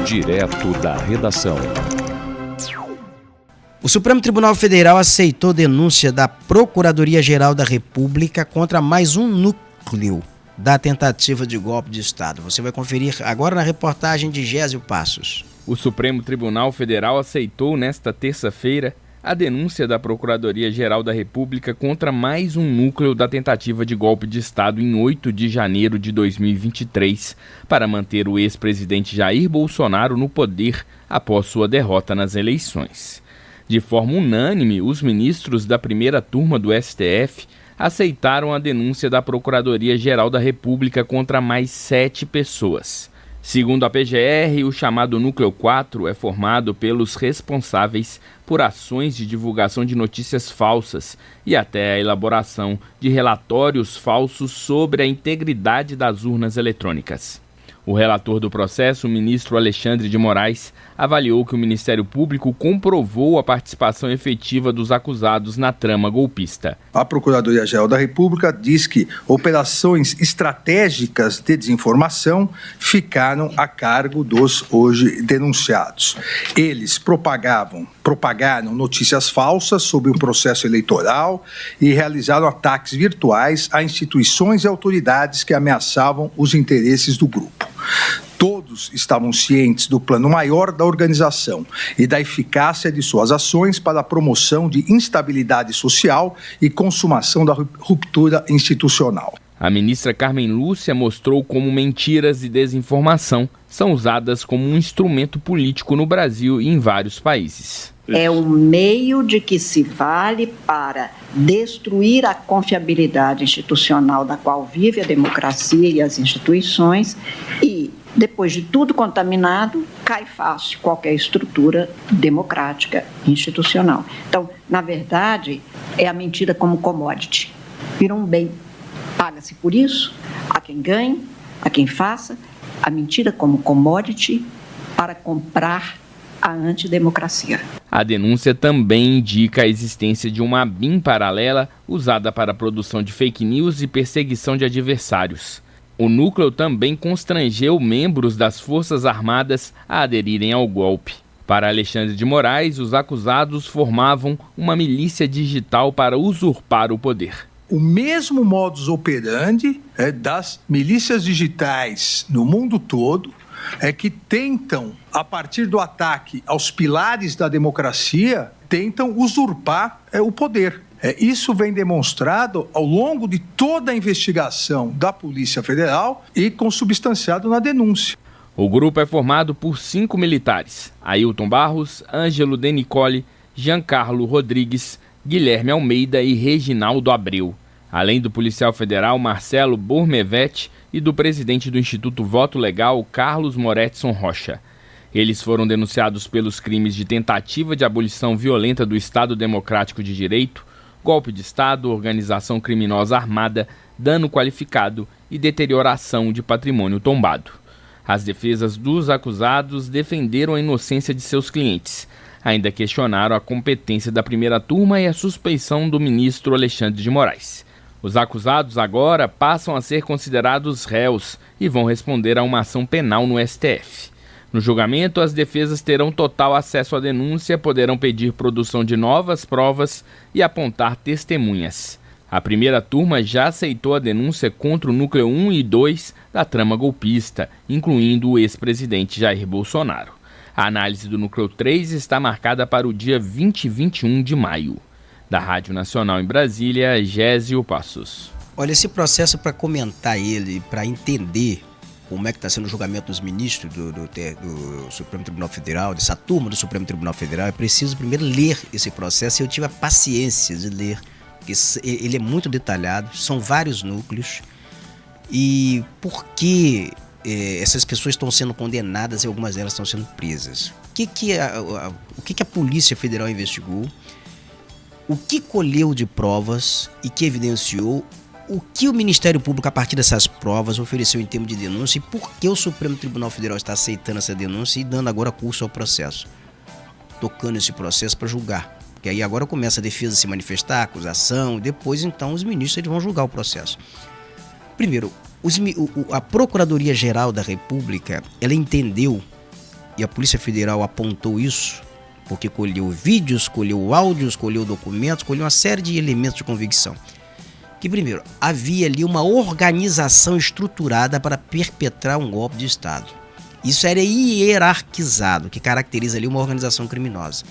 Direto da redação. O Supremo Tribunal Federal aceitou denúncia da Procuradoria-Geral da República contra mais um núcleo da tentativa de golpe de Estado. Você vai conferir agora na reportagem de Gésio Passos. O Supremo Tribunal Federal aceitou nesta terça-feira a denúncia da Procuradoria-Geral da República contra mais um núcleo da tentativa de golpe de Estado em 8 de janeiro de 2023, para manter o ex-presidente Jair Bolsonaro no poder após sua derrota nas eleições. De forma unânime, os ministros da primeira turma do STF aceitaram a denúncia da Procuradoria-Geral da República contra mais 7 pessoas. Segundo a PGR, o chamado Núcleo 4 é formado pelos responsáveis por ações de divulgação de notícias falsas e até a elaboração de relatórios falsos sobre a integridade das urnas eletrônicas. O relator do processo, o ministro Alexandre de Moraes, avaliou que o Ministério Público comprovou a participação efetiva dos acusados na trama golpista. A Procuradoria-Geral da República diz que operações estratégicas de desinformação ficaram a cargo dos hoje denunciados. Eles propagaram notícias falsas sobre o processo eleitoral e realizaram ataques virtuais a instituições e autoridades que ameaçavam os interesses do grupo. Todos estavam cientes do plano maior da organização e da eficácia de suas ações para a promoção de instabilidade social e consumação da ruptura institucional. A ministra Carmen Lúcia mostrou como mentiras e desinformação são usadas como um instrumento político no Brasil e em vários países. É um meio de que se vale para destruir a confiabilidade institucional da qual vive a democracia e as instituições e, depois de tudo contaminado, cai fácil qualquer estrutura democrática institucional. Então, na verdade, é a mentira como commodity. Vira um bem. Paga-se por isso, a quem ganhe, a quem faça, a mentira como commodity para comprar a antidemocracia. A denúncia também indica a existência de uma ABIN paralela usada para a produção de fake news e perseguição de adversários. O núcleo também constrangeu membros das Forças Armadas a aderirem ao golpe. Para Alexandre de Moraes, os acusados formavam uma milícia digital para usurpar o poder. O mesmo modus operandi das milícias digitais no mundo todo que tentam, a partir do ataque aos pilares da democracia, tentam usurpar o poder. Isso vem demonstrado ao longo de toda a investigação da Polícia Federal e consubstanciado na denúncia. O grupo é formado por 5 militares: Ailton Barros, Ângelo De Nicoli, Giancarlo Rodrigues, Guilherme Almeida e Reginaldo Abreu, além do policial federal Marcelo Bormevete e do presidente do Instituto Voto Legal, Carlos Moretson Rocha. Eles foram denunciados pelos crimes de tentativa de abolição violenta do Estado Democrático de Direito, golpe de Estado, organização criminosa armada, dano qualificado e deterioração de patrimônio tombado. As defesas dos acusados defenderam a inocência de seus clientes. Ainda questionaram a competência da primeira turma e a suspeição do ministro Alexandre de Moraes. Os acusados agora passam a ser considerados réus e vão responder a uma ação penal no STF. No julgamento, as defesas terão total acesso à denúncia, poderão pedir produção de novas provas e apontar testemunhas. A primeira turma já aceitou a denúncia contra o núcleo 1 e 2 da trama golpista, incluindo o ex-presidente Jair Bolsonaro. A análise do núcleo 3 está marcada para o dia 20 e 21 de maio. Da Rádio Nacional em Brasília, Gésio Passos. Olha, esse processo, para comentar ele, para entender como é que está sendo o julgamento dos ministros do Supremo Tribunal Federal, dessa turma do Supremo Tribunal Federal, é preciso primeiro ler esse processo, e eu tive a paciência de ler, porque ele é muito detalhado, são vários núcleos, e por que essas pessoas estão sendo condenadas e algumas delas estão sendo presas. O que a Polícia Federal investigou, o que colheu de provas e que evidenciou, o que o Ministério Público, a partir dessas provas, ofereceu em termos de denúncia e por que o Supremo Tribunal Federal está aceitando essa denúncia e dando agora curso ao processo, tocando esse processo para julgar. Porque aí agora começa a defesa a se manifestar, a acusação, e depois então os ministros vão julgar o processo. Primeiro, a Procuradoria-Geral da República, ela entendeu, e a Polícia Federal apontou isso, porque colheu vídeos, colheu áudios, colheu documentos, colheu uma série de elementos de convicção. Que, primeiro, havia ali uma organização estruturada para perpetrar um golpe de Estado. Isso era hierarquizado, que caracteriza ali uma organização criminosa.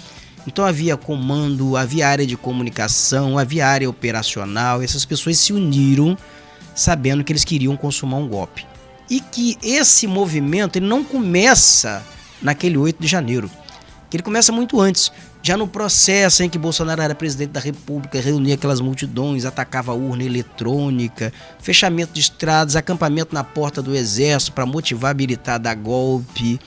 Então havia comando, havia área de comunicação, havia área operacional, essas pessoas se uniram sabendo que eles queriam consumar um golpe. E que esse movimento ele não começa naquele 8 de janeiro, que ele começa muito antes, já no processo em que Bolsonaro era presidente da República, reunia aquelas multidões, atacava a urna eletrônica, fechamento de estradas, acampamento na porta do exército para motivar militar a dar golpe.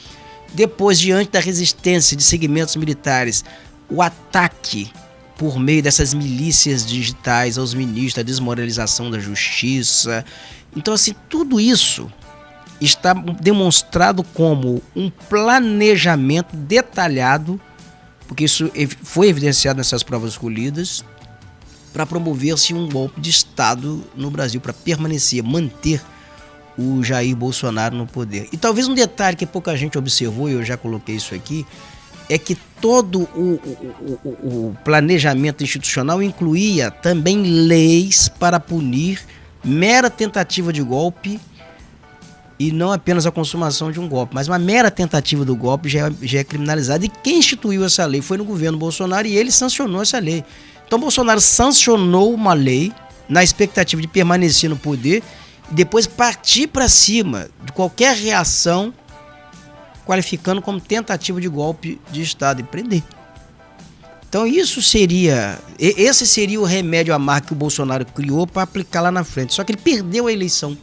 Depois, diante da resistência de segmentos militares, o ataque por meio dessas milícias digitais aos ministros, a desmoralização da justiça. Então, assim, tudo isso está demonstrado como um planejamento detalhado, porque isso foi evidenciado nessas provas colhidas, para promover-se um golpe de Estado no Brasil, para manter o Jair Bolsonaro no poder. E talvez um detalhe que pouca gente observou, e eu já coloquei isso aqui, é que todo o planejamento institucional incluía também leis para punir mera tentativa de golpe, e não apenas a consumação de um golpe, mas uma mera tentativa do golpe já é criminalizada. E quem instituiu essa lei foi no governo Bolsonaro e ele sancionou essa lei. Então Bolsonaro sancionou uma lei na expectativa de permanecer no poder e depois partir para cima de qualquer reação qualificando como tentativa de golpe de Estado e prender. Então esse seria o remédio amargo que o Bolsonaro criou para aplicar lá na frente. Só que ele perdeu a eleição.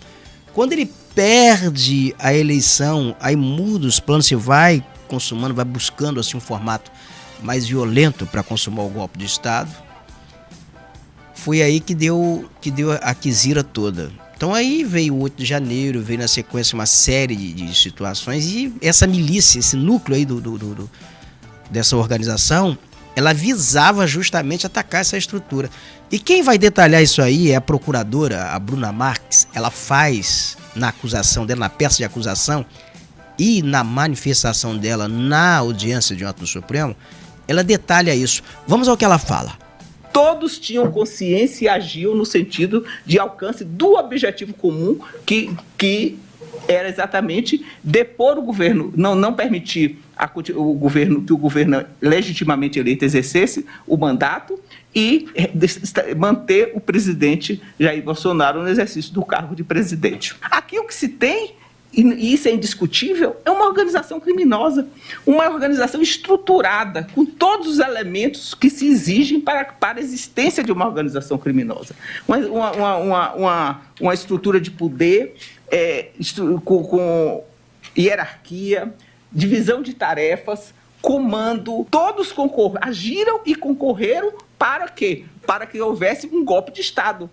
Quando ele perde a eleição, aí muda os planos, você vai consumando, vai buscando assim um formato mais violento para consumar o golpe de Estado. Foi aí que deu a quizira toda. Então aí veio o 8 de janeiro, veio na sequência uma série de situações e essa milícia, esse núcleo aí dessa organização, ela visava justamente atacar essa estrutura. E quem vai detalhar isso aí é a procuradora, a Bruna Marques. Ela faz na acusação dela, na peça de acusação e na manifestação dela na audiência de ontem no Supremo, ela detalha isso. Vamos ao que ela fala. Todos tinham consciência e agiam no sentido de alcance do objetivo comum que era exatamente depor o governo, não permitir que o governo legitimamente eleito exercesse o mandato e manter o presidente Jair Bolsonaro no exercício do cargo de presidente. Aqui o que se tem, e isso é indiscutível, é uma organização criminosa, uma organização estruturada, com todos os elementos que se exigem para a existência de uma organização criminosa. Uma estrutura de poder com hierarquia, divisão de tarefas, comando, todos agiram e concorreram para quê? Para que houvesse um golpe de Estado.